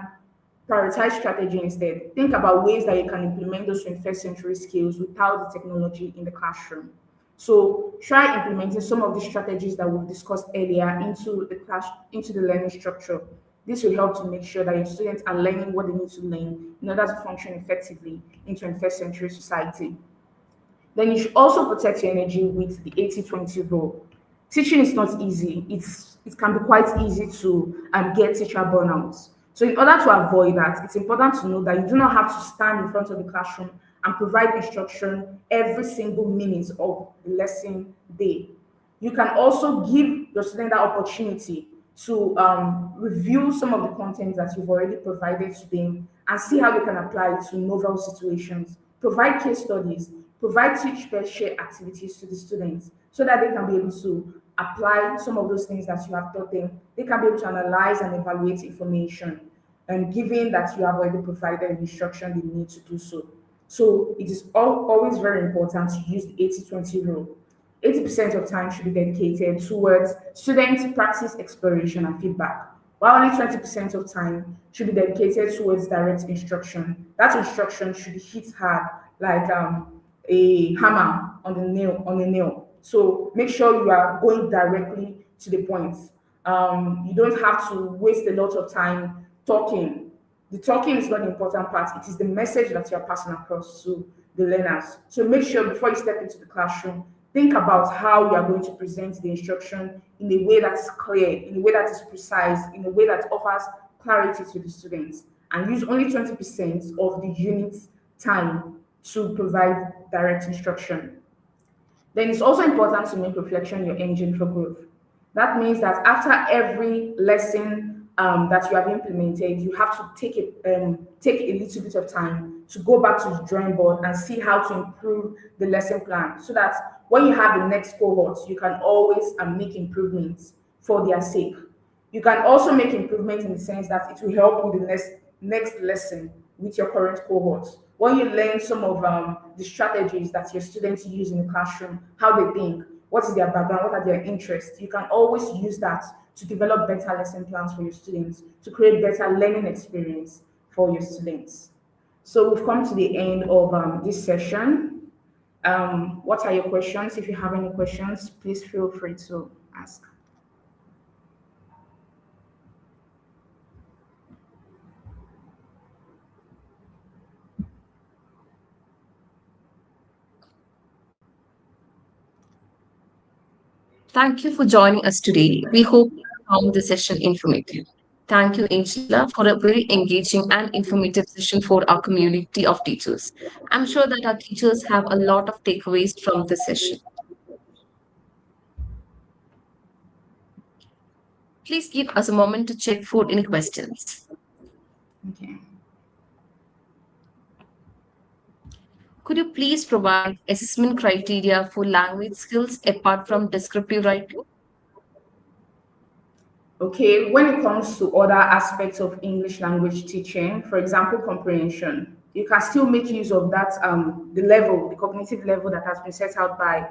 prioritize strategy instead. Think about ways that you can implement those 21st century skills without the technology in the classroom. So try implementing some of the strategies that we've discussed earlier into the learning structure. This will help to make sure that your students are learning what they need to learn in order to function effectively in 21st century society. Then you should also protect your energy with the 80-20 rule. Teaching is not easy. It can be quite easy to get teacher burnout. So in order to avoid that, it's important to know that you do not have to stand in front of the classroom and provide instruction every single minute of the lesson day. You can also give your student that opportunity to review some of the content that you've already provided to them and see how they can apply it to novel situations. Provide case studies, provide teach per share activities to the students so that they can be able to apply some of those things that you have taught them. They can be able to analyze and evaluate information, and given that you have already provided the instruction they need to do so. So it is always very important to use the 80-20 rule. 80% of time should be dedicated towards student practice exploration and feedback, while only 20% of time should be dedicated towards direct instruction. That instruction should hit hard like a hammer on a nail. So make sure you are going directly to the point. You don't have to waste a lot of time talking. The talking is not the important part. It is the message that you're passing across to the learners. So make sure before you step into the classroom, think about how you are going to present the instruction in a way that is clear, in a way that is precise, in a way that offers clarity to the students. And use only 20% of the unit's time to provide direct instruction. Then it's also important to make reflection your engine for growth. That means that after every lesson that you have implemented, you have to take a little bit of time to go back to the drawing board and see how to improve the lesson plan, so that when you have the next cohort, you can always make improvements for their sake. You can also make improvements in the sense that it will help with the next lesson with your current cohort. When you learn some of the strategies that your students use in the classroom, how they think, what is their background, what are their interests, you can always use that to develop better lesson plans for your students, to create better learning experience for your students. So we've come to the end of this session. What are your questions? If you have any questions, please feel free to ask. Thank you for joining us today. We hope you found the session informative. Thank you, Angela, for a very engaging and informative session for our community of teachers. I'm sure that our teachers have a lot of takeaways from this session. Please give us a moment to check for any questions. Okay. Could you please provide assessment criteria for language skills apart from descriptive writing? Okay, when it comes to other aspects of English language teaching, for example, comprehension, you can still make use of that the level, the cognitive level that has been set out by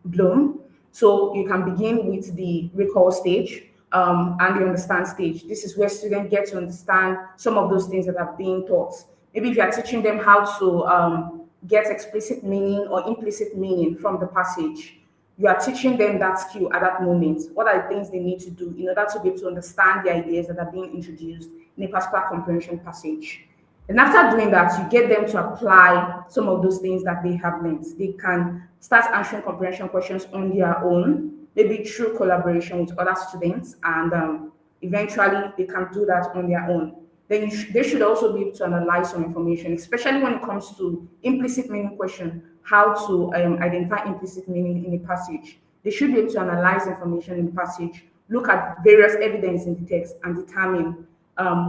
Bloom. So you can begin with the recall stage and the understand stage. This is where students get to understand some of those things that are being taught. Maybe if you are teaching them how to get explicit meaning or implicit meaning from the passage, you are teaching them that skill at that moment. What are the things they need to do in order to be able to understand the ideas that are being introduced in a particular comprehension passage? And after doing that, you get them to apply some of those things that they have learned. They can start answering comprehension questions on their own, maybe through collaboration with other students, and eventually they can do that on their own. Then they should also be able to analyze some information, especially when it comes to implicit meaning question, how to identify implicit meaning in a passage. They should be able to analyze information in the passage, look at various evidence in the text, and determine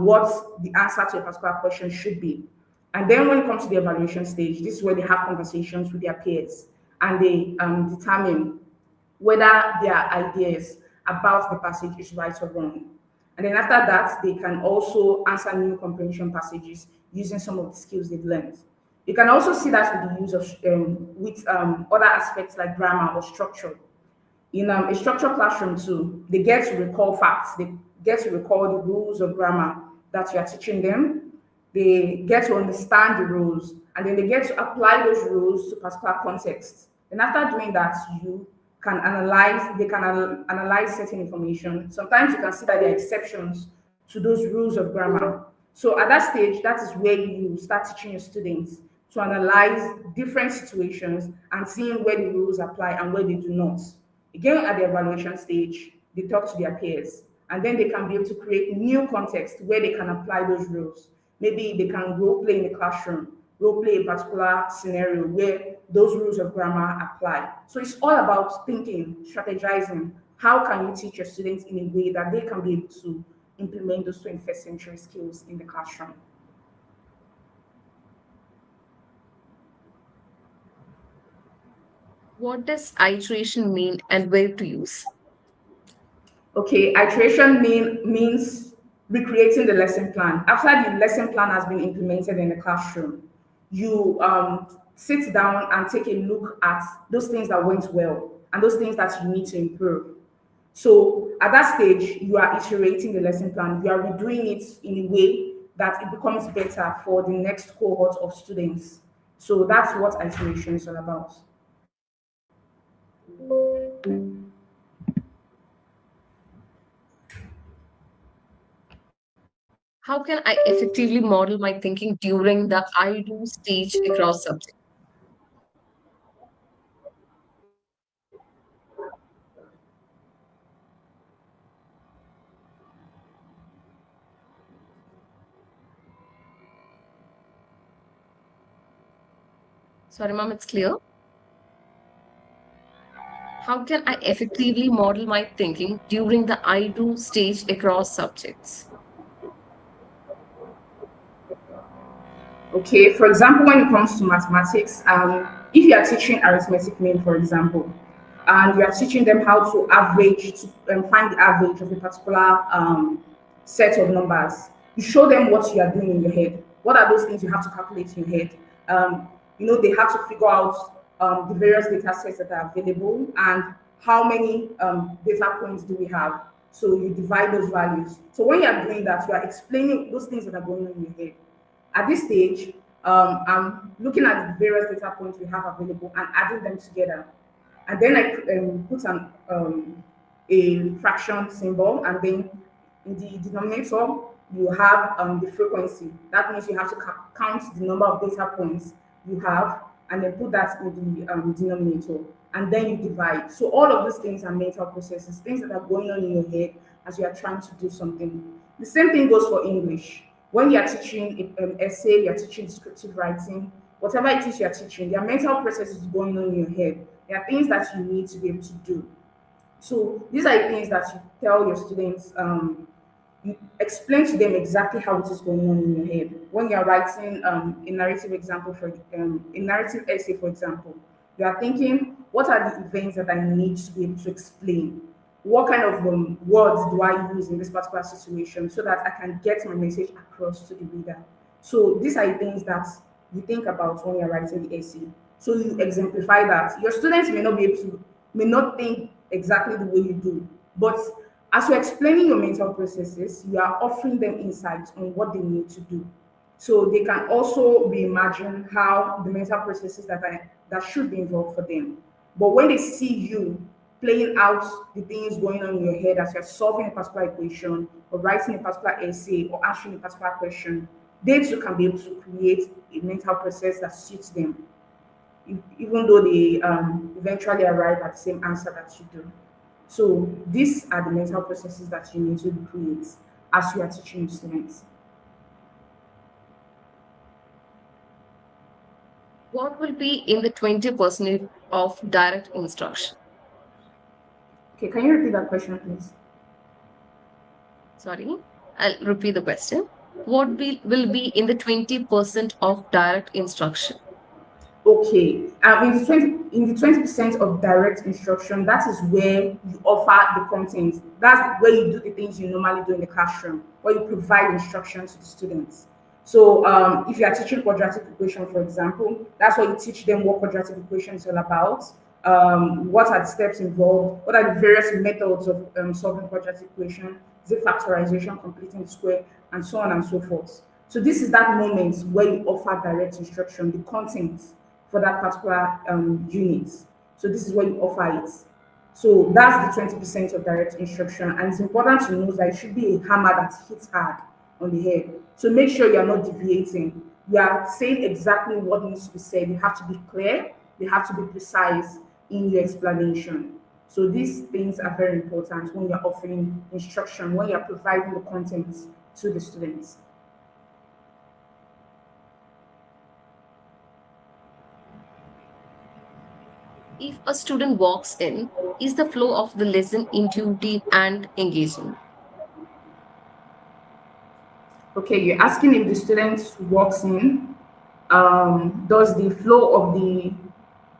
what the answer to a particular question should be. And then when it comes to the evaluation stage, this is where they have conversations with their peers and they determine whether their ideas about the passage is right or wrong. And then after that, they can also answer new comprehension passages using some of the skills they've learned. You can also see that with the use of other aspects like grammar or structure. In a structured classroom too, they get to recall facts, they get to recall the rules of grammar that you are teaching them, they get to understand the rules, and then they get to apply those rules to particular contexts. And after doing that, you can analyze, they can analyze certain information. Sometimes you can see that there are exceptions to those rules of grammar. So at that stage, that is where you start teaching your students to analyze different situations and seeing where the rules apply and where they do not. Again, at the evaluation stage, they talk to their peers and then they can be able to create new context where they can apply those rules. Maybe they can role play in the classroom, role play a particular scenario where those rules of grammar apply. So it's all about thinking, strategizing. How can you teach your students in a way that they can be able to implement those 21st century skills in the classroom? What does iteration mean and where to use? Okay, iteration means recreating the lesson plan. After the lesson plan has been implemented in the classroom, you sit down and take a look at those things that went well and those things that you need to improve. So at that stage, you are iterating the lesson plan. You are redoing it in a way that it becomes better for the next cohort of students. So that's what iteration is all about. How can I effectively model my thinking during the I do stage across subjects? Sorry, ma'am, it's clear. How can I effectively model my thinking during the I do stage across subjects? Okay, for example, when it comes to mathematics, if you are teaching arithmetic mean, for example, and you are teaching them how to average, to find the average of a particular set of numbers, you show them what you are doing in your head. What are those things you have to calculate in your head? They have to figure out the various data sets that are available and how many data points do we have. So you divide those values. So when you are doing that, you are explaining those things that are going on in your head. At this stage, I'm looking at the various data points we have available and adding them together. And then I put a fraction symbol, and then in the denominator, you have the frequency. That means you have to count the number of data points you have. and then put that in the denominator, and then you divide. So all of these things are mental processes, things that are going on in your head as you are trying to do something. The same thing goes for English. When you are teaching essay, you are teaching descriptive writing, whatever it is you are teaching, there are mental processes going on in your head. There are things that you need to be able to do. So these are the things that you tell your students. You explain to them exactly how it is going on in your head. When you're writing a narrative example for a narrative essay, for example, you are thinking, what are the events that I need to be able to explain? What kind of words do I use in this particular situation so that I can get my message across to the reader? So these are the things that you think about when you're writing the essay. So you exemplify that. Your students may not think exactly the way you do, but as you're explaining your mental processes, you are offering them insights on what they need to do. So they can also reimagine how the mental processes that should be involved for them. But when they see you playing out the things going on in your head as you're solving a particular equation or writing a particular essay or answering a particular question, they too can be able to create a mental process that suits them, even though they eventually arrive at the same answer that you do. So these are the mental processes that you need to create as you are teaching your students. What will be in the 20% of direct instruction? Okay, can you repeat that question, please? Sorry, I'll repeat the question. Will be in the 20% of direct instruction? Okay, in the 20% of direct instruction, that is where you offer the content. That's where you do the things you normally do in the classroom, where you provide instruction to the students. So if you are teaching quadratic equation, for example, that's where you teach them what quadratic equation is all about. What are the steps involved? What are the various methods of solving quadratic equation? Is it factorization, completing the square, and so on and so forth. So this is that moment where you offer direct instruction, the content for that particular unit. So this is where you offer it. So that's the 20% of direct instruction. And it's important to know that it should be a hammer that hits hard on the head. So make sure you're not deviating. You are saying exactly what needs to be said. You have to be clear, you have to be precise in your explanation. So these things are very important when you're offering instruction, when you're providing the content to the students. If a student walks in, is the flow of the lesson intuitive and engaging? Okay, you're asking if the student walks in, does the flow of the,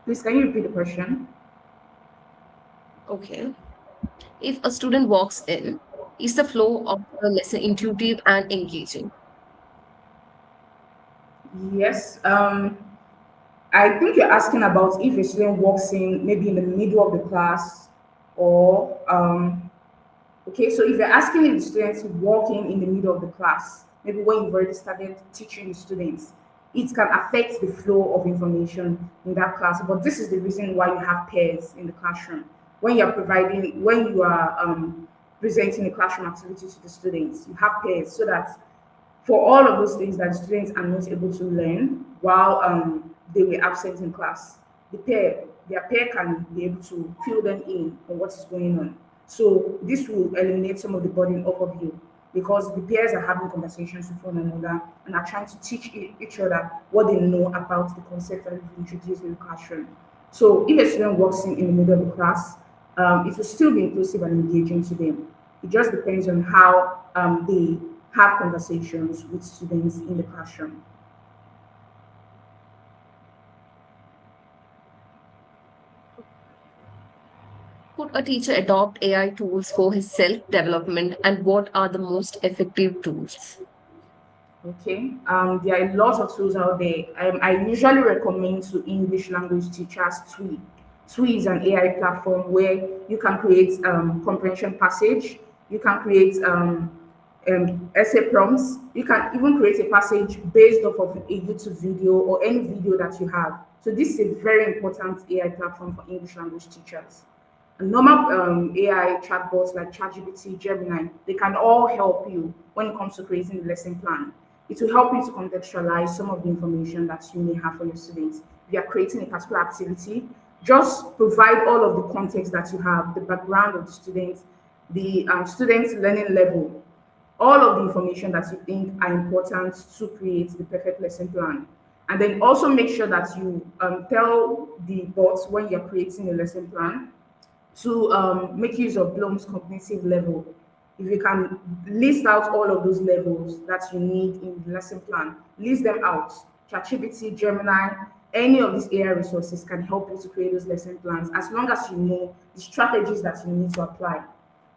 please can you repeat the question? Okay. If a student walks in, is the flow of the lesson intuitive and engaging? Yes. I think you're asking about if a student walks in maybe in the middle of the class or okay, so if you're asking if the students walk in the middle of the class, maybe when you've already started teaching the students, it can affect the flow of information in that class. But this is the reason why you have pairs in the classroom. When you are presenting a classroom activity to the students, you have pairs so that for all of those things that students are not able to learn while they were absent in class, their pair can be able to fill them in on what is going on. So this will eliminate some of the burden off of you because the peers are having conversations with one another and are trying to teach each other what they know about the concept that we've introduced in the classroom. So if a student walks in the middle of the class, it will still be inclusive and engaging to them. It just depends on how they have conversations with students in the classroom. Could a teacher adopt AI tools for his self-development, and what are the most effective tools? Okay, there are a lot of tools out there. I usually recommend to English language teachers TWI. TWI is an AI platform where you can create comprehension passage, you can create essay prompts, you can even create a passage based off of a YouTube video or any video that you have. So this is a very important AI platform for English language teachers. And normal AI chatbots like ChatGPT, Gemini, they can all help you when it comes to creating the lesson plan. It will help you to contextualize some of the information that you may have for your students. you are creating a particular activity, just provide all of the context that you have, the background of the student, the student's learning level, all of the information that you think are important to create the perfect lesson plan. And then also make sure that you tell the bots when you're creating a lesson plan to make use of Bloom's cognitive level. If you can list out all of those levels that you need in the lesson plan, list them out. ChatGPT, Gemini, any of these AI resources can help you to create those lesson plans as long as you know the strategies that you need to apply.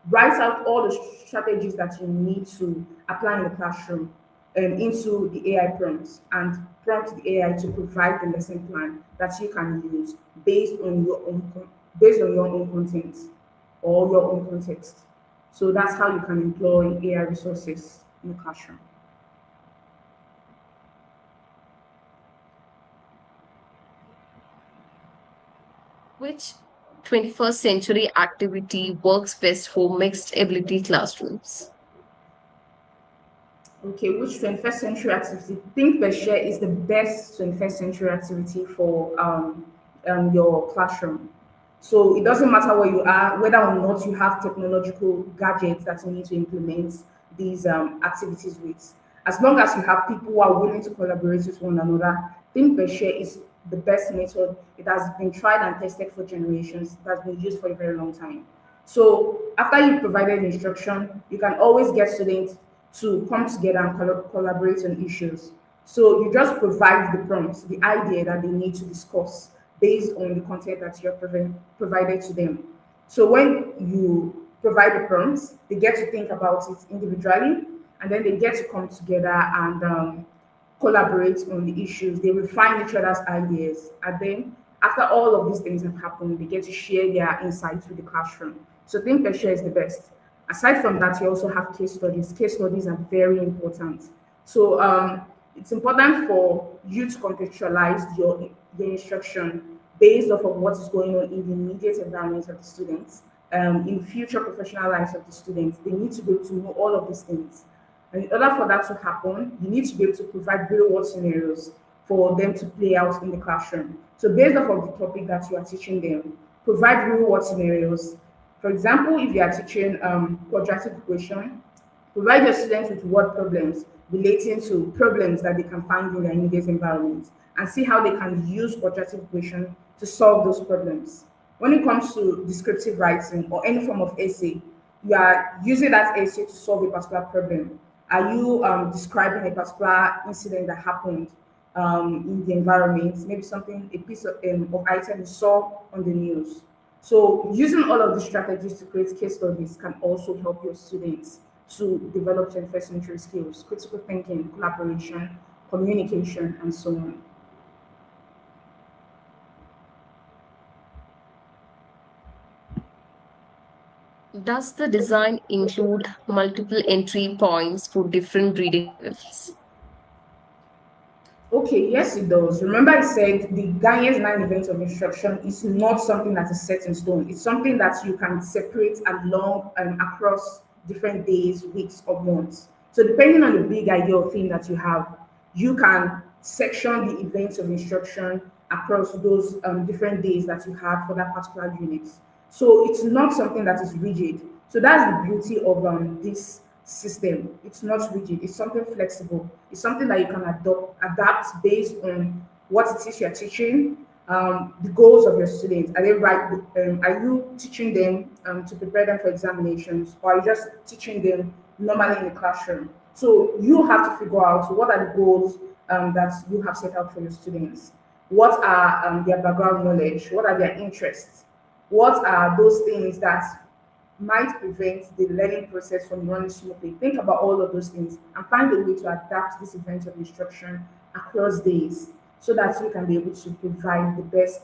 Write out all the strategies that you need to apply in the classroom into the AI prompts and prompt the AI to provide the lesson plan that you can use based on your own content or your own context. So that's how you can employ AI resources in the classroom. Which 21st century activity works best for mixed ability classrooms? Okay, which 21st century activity? Think per share is the best 21st century activity for your classroom. So it doesn't matter where you are, whether or not you have technological gadgets that you need to implement these activities with. As long as you have people who are willing to collaborate with one another, think per share is the best method. It has been tried and tested for generations. It has been used for a very long time. So after you've provided instruction, you can always get students to come together and collaborate on issues. So you just provide the prompts, the idea that they need to discuss based on the content that you're provided to them. So when you provide the prompts, they get to think about it individually, and then they get to come together and collaborate on the issues. They refine each other's ideas. And then after all of these things have happened, they get to share their insights with the classroom. So think per share is the best. Aside from that, you also have case studies. Case studies are very important. So it's important for you to contextualize your instruction based off of what is going on in the immediate environment of the students, in future professional lives of the students. They need to be able to know all of these things. And in order for that to happen, you need to be able to provide real world scenarios for them to play out in the classroom. So based off of the topic that you are teaching them, provide real world scenarios. For example, if you are teaching quadratic equation, provide your students with word problems relating to problems that they can find in their immediate environment and see how they can use quadratic equation to solve those problems. When it comes to descriptive writing or any form of essay, you are using that essay to solve a particular problem. Are you describing a particular incident that happened in the environment? Maybe something, a piece of item you saw on the news. So using all of these strategies to create case studies can also help your students to develop 21st century skills, critical thinking, collaboration, communication, and so on. Does the design include multiple entry points for different reading levels? Okay, yes, it does. Remember, I said the Gagne's 9 events of instruction is not something that is set in stone. It's something that you can separate along across different days, weeks, or months. So, depending on the big idea or theme that you have, you can section the events of instruction across those different days that you have for that particular unit. So, it's not something that is rigid. So, that's the beauty of this system. It's not rigid, it's something flexible. It's something that you can adapt based on what it is you're teaching, the goals of your students. Are they right? Are you teaching them to prepare them for examinations, or are you just teaching them normally in the classroom? So you have to figure out what are the goals that you have set out for your students. What are their background knowledge? What are their interests? What are those things that might prevent the learning process from running smoothly? Think about all of those things and find a way to adapt this event of instruction across days so that you can be able to provide the best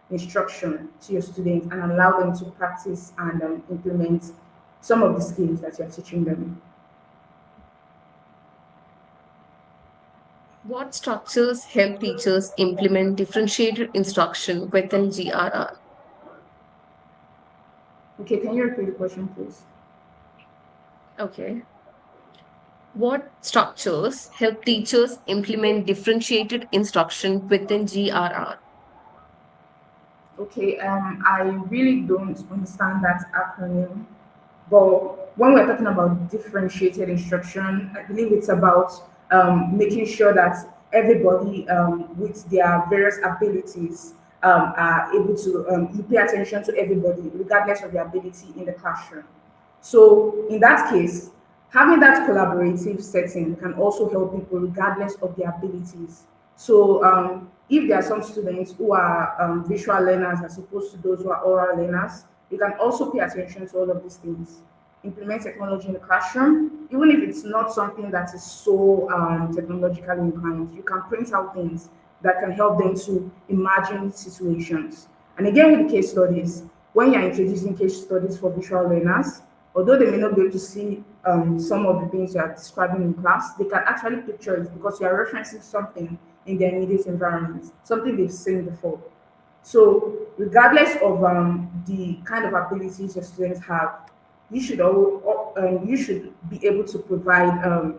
instruction to your students and allow them to practice and implement some of the skills that you're teaching them. What structures help teachers implement differentiated instruction within GRR? Okay, can you repeat the question, please? Okay. What structures help teachers implement differentiated instruction within GRR? Okay, I really don't understand that acronym, but when we're talking about differentiated instruction, I believe it's about making sure that everybody with their various abilities are able to you pay attention to everybody regardless of their ability in the classroom. So in that case, having that collaborative setting can also help people regardless of their abilities. So if there are some students who are visual learners as opposed to those who are oral learners, you can also pay attention to all of these things. Implement technology in the classroom, even if it's not something that is so technologically inclined. You can print out things that can help them to imagine situations. And again, with the case studies, when you're introducing case studies for visual learners, although they may not be able to see some of the things you are describing in class, they can actually picture it because you are referencing something in their immediate environment, something they've seen before. So, regardless of the kind of abilities your students have, you should be able to provide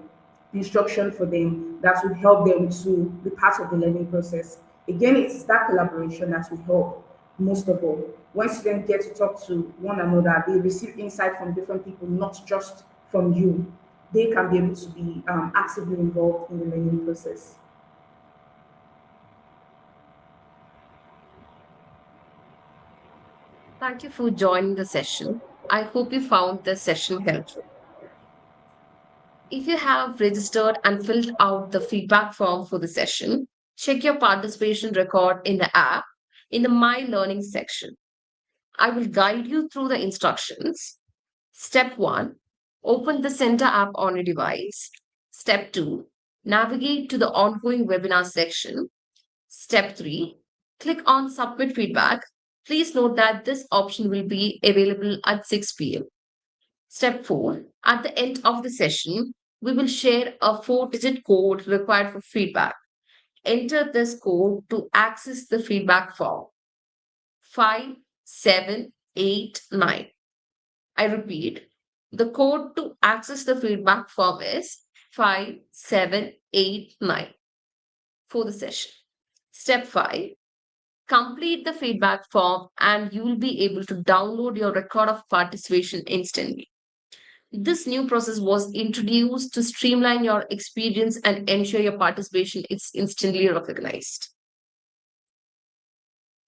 instruction for them that will help them to be part of the learning process. Again, it's that collaboration that will help most of all. When students get to talk to one another, they receive insight from different people, not just from you. They can be able to be actively involved in the learning process. Thank you for joining the session. I hope you found the session helpful. If you have registered and filled out the feedback form for the session, check your participation record in the app in the My Learning section. I will guide you through the instructions. Step 1, open the Center app on your device. Step 2, navigate to the ongoing webinar section. Step 3, click on Submit Feedback. Please note that this option will be available at 6 p.m. Step 4, at the end of the session, we will share a 4-digit code required for feedback. Enter this code to access the feedback form. 5789. I repeat, the code to access the feedback form is 5789 for the session. Step 5, complete the feedback form and you will be able to download your record of participation instantly. This new process was introduced to streamline your experience and ensure your participation is instantly recognized.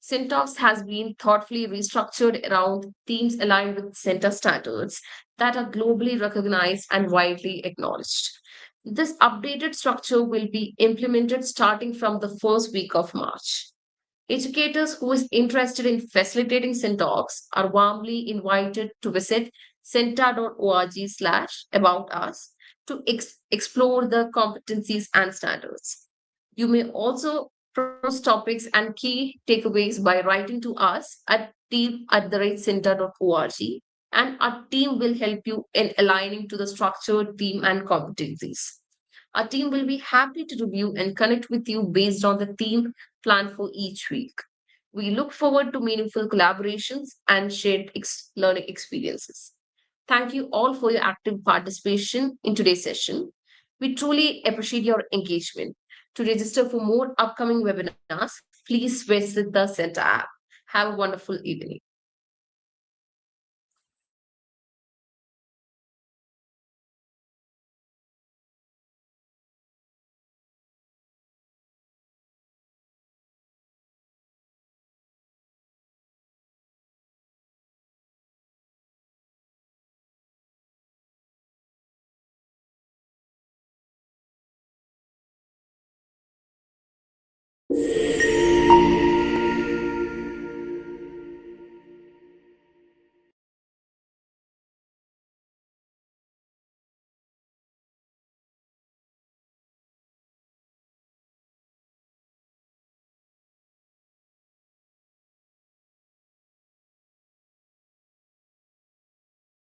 Syntax has been thoughtfully restructured around themes aligned with center standards that are globally recognized and widely acknowledged. This updated structure will be implemented starting from the first week of March. Educators who is interested in facilitating syntax are warmly invited to visit centa.org/about us to explore the competencies and standards. You may also propose topics and key takeaways by writing to us at team@center.org, and our team will help you in aligning to the structured theme and competencies. Our team will be happy to review and connect with you based on the theme planned for each week. We look forward to meaningful collaborations and shared learning experiences. Thank you all for your active participation in today's session. We truly appreciate your engagement. To register for more upcoming webinars, please visit the Center app. Have a wonderful evening.